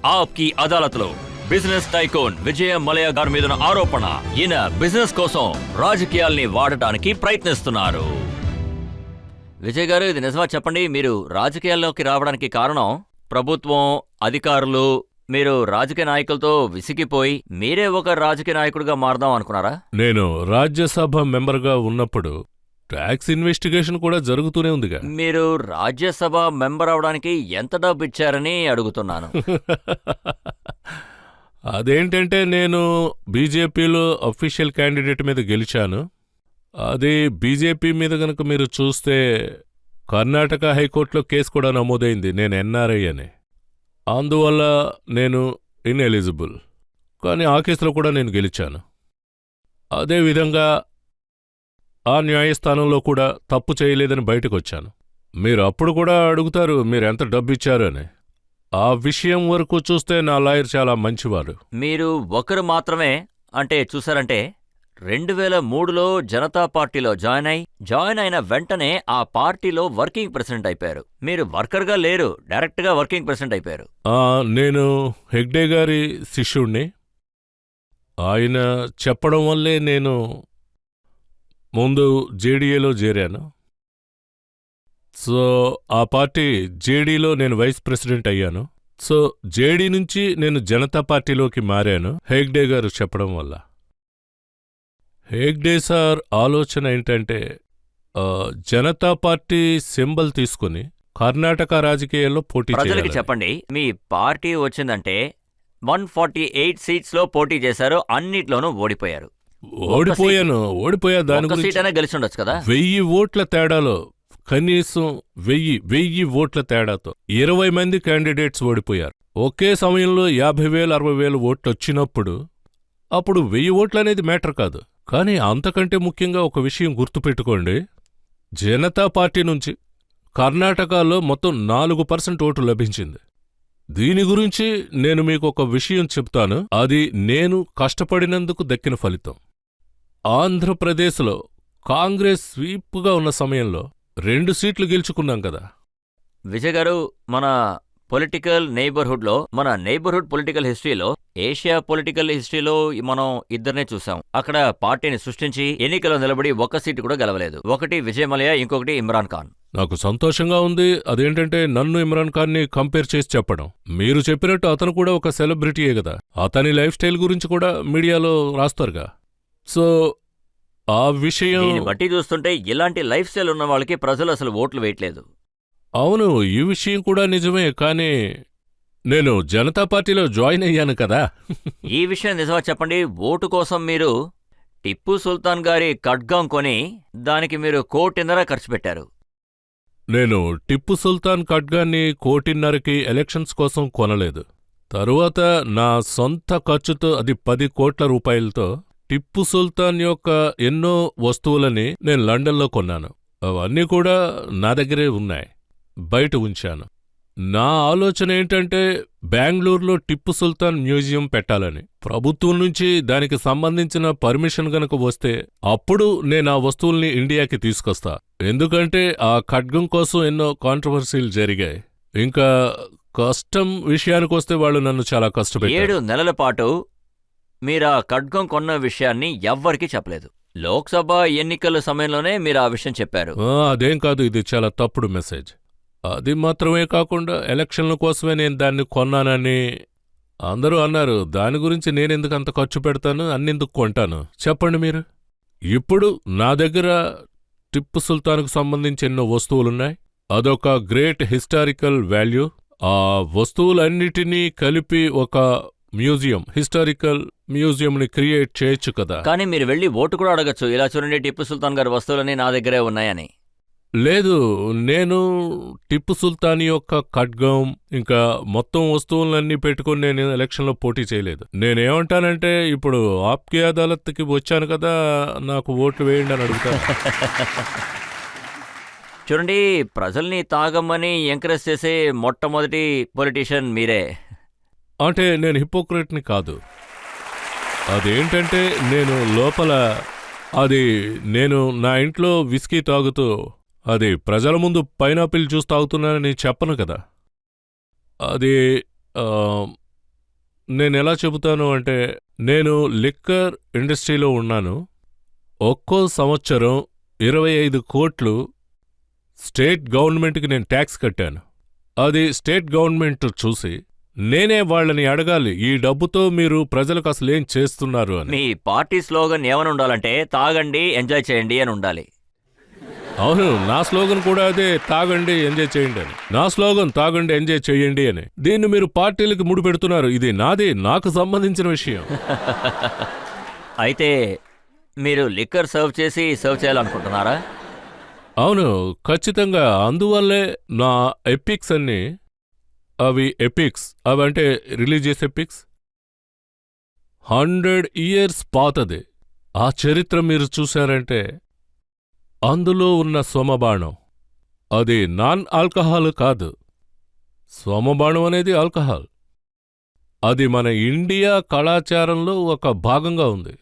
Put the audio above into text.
ఆప్ కి అదాలత్లో business tycoon విజయ మలయ గారి మీద ఆరోపణ, ఈయన బిజినెస్ కోసం రాజకీయాల్ని వాడటానికి ప్రయత్నిస్తున్నారు. విజయ్ గారు, ఇది నిజమా చెప్పండి? మీరు రాజకీయాల్లోకి రావడానికి కారణం ప్రభుత్వం, అధికారులు, మీరు రాజకీయ నాయకులతో విసిగిపోయి మీరే ఒక రాజకీయ నాయకుడిగా మారదాం అనుకున్నారా? నేను రాజ్యసభ మెంబర్గా ఉన్నప్పుడు ట్యాక్స్ ఇన్వెస్టిగేషన్ కూడా జరుగుతూనే ఉందిగా. మీరు రాజ్యసభ మెంబర్ అవడానికి ఎంత డబ్బు ఇచ్చారని అడుగుతున్నాను. అదేంటంటే నేను బీజేపీలో అఫీషియల్ క్యాండిడేట్ మీద గెలిచాను. అది బీజేపీ మీద గనక మీరు చూస్తే కర్ణాటక హైకోర్టులో కేసు కూడా నమోదైంది, నేను ఎన్ఆర్ఐ అని. అందువల్ల నేను ఇన్ఎలిజిబుల్. కానీ ఆ కేసులో కూడా నేను గెలిచాను. అదేవిధంగా ఆ న్యాయస్థానంలో కూడా తప్పు చేయలేదని బయటకొచ్చాను. మీరు అప్పుడు కూడా అడుగుతారు మీరెంత డబ్బిచ్చారు అని. ఆ విషయం వరకు చూస్తే నా లాయర్ చాలా మంచివారు. మీరు ఒకరు మాత్రమే అంటే చూసారంటే 2003లో జనతా పార్టీలో జాయిన్ అయిన వెంటనే ఆ పార్టీలో వర్కింగ్ ప్రెసిడెంట్ అయిపోయారు. మీరు వర్కర్గా లేరు, డైరెక్ట్గా వర్కింగ్ ప్రెసిడెంట్ అయిపోయారు. నేను హెగ్డే గారి శిష్యుణ్ణి. ఆయన చెప్పడం వల్లే నేను ముందు జేడీఏలో చేరాను. సో ఆ పార్టీ జేడీలో నేను వైస్ ప్రెసిడెంట్ అయ్యాను. సో జేడీ నుంచి నేను జనతా పార్టీలోకి మారాను హెగ్డే గారు చెప్పడం వల్ల. హెగ్డే సార్ ఆలోచన ఏంటంటే జనతా పార్టీ సింబల్ తీసుకుని కర్ణాటక రాజకీయాల్లో పోటీ ప్రజలకి చేయాలని. చెప్పండి, మీ పార్టీ వచ్చిందంటే 148 సీట్స్లో పోటీ చేశారు, అన్నిట్లోనూ ఓడిపోయారు. ఓడిపోయా. దాని ఒక్క గురించి సీట్ అయినా గెలిచి ఉండొచ్చు కదా. 1000 ఓట్ల తేడాలో, కనీసం 1000 ఓట్ల తేడాతో 20 మంది క్యాండిడేట్స్ ఓడిపోయారు. ఒకే సమయంలో 50,000 60,000 ఓట్లు వచ్చినప్పుడు అప్పుడు 1000 ఓట్లనేది మ్యాటర్ కాదు. కానీ అంతకంటే ముఖ్యంగా ఒక విషయం గుర్తుపెట్టుకోండి, జనతా పార్టీ నుంచి కర్ణాటకలో మొత్తం 4% ఓటు లభించింది. దీని గురించి నేను మీకు ఒక విషయం చెప్తాను, అది నేను కష్టపడినందుకు దక్కిన ఫలితం. ఆంధ్రప్రదేశ్లో కాంగ్రెస్ స్వీప్గా ఉన్న సమయంలో 2 సీట్లు గెలుచుకున్నాం కదా. విజయ్ గారు, మన పొలిటికల్ నైబర్హుడ్లో, మన నైబర్హుడ్ పొలిటికల్ హిస్టరీలో, ఏషియా పొలిటికల్ హిస్టరీలో మనం ఇద్దరినే చూసాం. అక్కడ పార్టీని సృష్టించి ఎన్నికల్లో నిలబడి ఒక్క సీటు కూడా గెలవలేదు. ఒకటి విజయ్ మల్య, ఇంకొకటి ఇమ్రాన్ ఖాన్. నాకు సంతోషంగా ఉంది అదేంటంటే నన్ను ఇమ్రాన్ ఖాన్ని కంపేర్ చేసి చెప్పడం. మీరు చెప్పినట్టు అతను కూడా ఒక సెలబ్రిటీయే కదా, అతని లైఫ్ స్టైల్ గురించి కూడా మీడియాలో రాస్తారుగా. సో ఆ విషయం బట్టి చూస్తుంటే ఇలాంటి లైఫ్ స్టైల్ ఉన్న వాళ్ళకి ప్రజలు అసలు ఓట్లు వేయట్లేదు. అవును, ఈ విషయం కూడా నిజమే. కానీ నేను జనతా పార్టీలో జాయిన్ అయ్యాను కదా. ఈ విషయం నిజమా చెప్పండి? ఓటు కోసం మీరు టిప్పు సుల్తాన్ గారి ఖడ్గం కొని దానికి మీరు 1.5 కోటి ఖర్చు పెట్టారు. నేను టిప్పు సుల్తాన్ ఖడ్గాన్ని 1.5 కోటికి ఎలక్షన్స్ కోసం కొనలేదు. తరువాత నా సొంత ఖర్చుతో, అది 10 కోట్ల రూపాయలతో టిప్పు సుల్తాన్ యొక్క ఎన్నో వస్తువులని నేను లండన్లో కొన్నాను. అవన్నీ కూడా నా దగ్గరే ఉన్నాయి, బయట ఉంచాను. నా ఆలోచన ఏంటంటే బెంగళూరులో టిప్పు సుల్తాన్ మ్యూజియం పెట్టాలని. ప్రభుత్వం నుంచి దానికి సంబంధించిన పర్మిషన్ గనక వస్తే అప్పుడు నేను ఆ వస్తువుల్ని ఇండియాకి తీసుకొస్తా. ఎందుకంటే ఆ ఖడ్గం కోసం ఎన్నో కాంట్రవర్సీలు జరిగాయి. ఇంకా కష్టం విషయానికొస్తే వాళ్ళు నన్ను చాలా కష్టపెట్టారు. 7 నెలల పాటు మీరా ఖడ్గం కొన్న విషయాన్ని ఎవ్వరికీ చెప్పలేదు. లోక్సభ ఎన్నికల సమయంలోనే మీరు ఆ విషయం చెప్పారు. అదేం కాదు, ఇది చాలా తప్పుడు మెసేజ్. అది మాత్రమే కాకుండా ఎలక్షన్ల కోసమే నేను దాన్ని కొన్నానని అందరూ అన్నారు. దాని గురించి నేనెందుకు అంత ఖర్చు పెడతాను, అన్నెందుకు కొంటాను చెప్పండి మీరు. ఇప్పుడు నా దగ్గర టిప్పు సుల్తాన్కు సంబంధించి ఎన్నో వస్తువులున్నాయి. అదొక గ్రేట్ హిస్టారికల్ వాల్యూ. ఆ వస్తువులన్నిటినీ కలిపి ఒక మ్యూజియం, హిస్టారికల్ మ్యూజియంని క్రియేట్ చేయొచ్చు కదా. కానీ మీరు వెళ్ళి ఓటు కూడా అడగచ్చు, ఇలా చూడండి టిప్పు సుల్తాన్ గారి వస్తువులన్నీ నా దగ్గరే ఉన్నాయని. లేదు, నేను టిప్పు సుల్తాన్ యొక్క ఖడ్గం ఇంకా మొత్తం వస్తువులన్నీ పెట్టుకుని నేను ఎలక్షన్లో పోటీ చేయలేదు. నేనేమంటానంటే ఇప్పుడు ఆప్కి అదాలత్కి వచ్చాను కదా, నాకు ఓట్లు వేయండి అని అడుగుతాను. చూడండి, ప్రజల్ని తాగమ్మని ఎంకరేజ్ చేసే మొట్టమొదటి పొలిటీషియన్ మీరే. అంటే నేను హిపోక్రెట్ని కాదు. అదేంటంటే నేను లోపల నేను నా ఇంట్లో విస్కీ తాగుతూ అది ప్రజల ముందు పైనాపిల్ జ్యూస్ తాగుతున్నానని చెప్పను కదా. అది నేనెలా చెబుతాను అంటే, నేను లిక్కర్ ఇండస్ట్రీలో ఉన్నాను. ఒక్కో సంవత్సరం 25 కోట్లు స్టేట్ గవర్నమెంట్కి నేను ట్యాక్స్ కట్టాను. అది స్టేట్ గవర్నమెంట్ చూసి నేనే వాళ్ళని అడగాలి, ఈ డబ్బుతో మీరు ప్రజలకు అసలేం చేస్తున్నారు అని. మీ పార్టీ స్లోగన్ ఏమని ఉండాలంటే తాగండి ఎంజాయ్ చేయండి అని ఉండాలి. అవును, నా స్లోగన్ కూడా అదే, తాగండి ఎంజాయ్ చేయండి అని. నా స్లోగన్ తాగండి ఎంజాయ్ చేయండి అని. దీన్ని మీరు పార్టీలకి ముడిపెడుతున్నారు. ఇది నాది, నాకు సంబంధించిన విషయం. అయితే మీరు లిక్కర్ సర్వ్ చేయాలనుకుంటున్నారా? అవును, ఖచ్చితంగా. అందువల్లే నా ఎపిక్స్ అన్ని, అవి ఎపిక్స్, అవంటే రిలీజియస్ ఎపిక్స్ 100 years పాతది. ఆ చరిత్ర మీరు చూశారంటే అందులో ఉన్న సోమబాణం అది నాన్ ఆల్కహాల్ కాదు. సోమబాణం అనేది ఆల్కహాల్. అది మన ఇండియా కళాచారంలో ఒక భాగంగా ఉంది.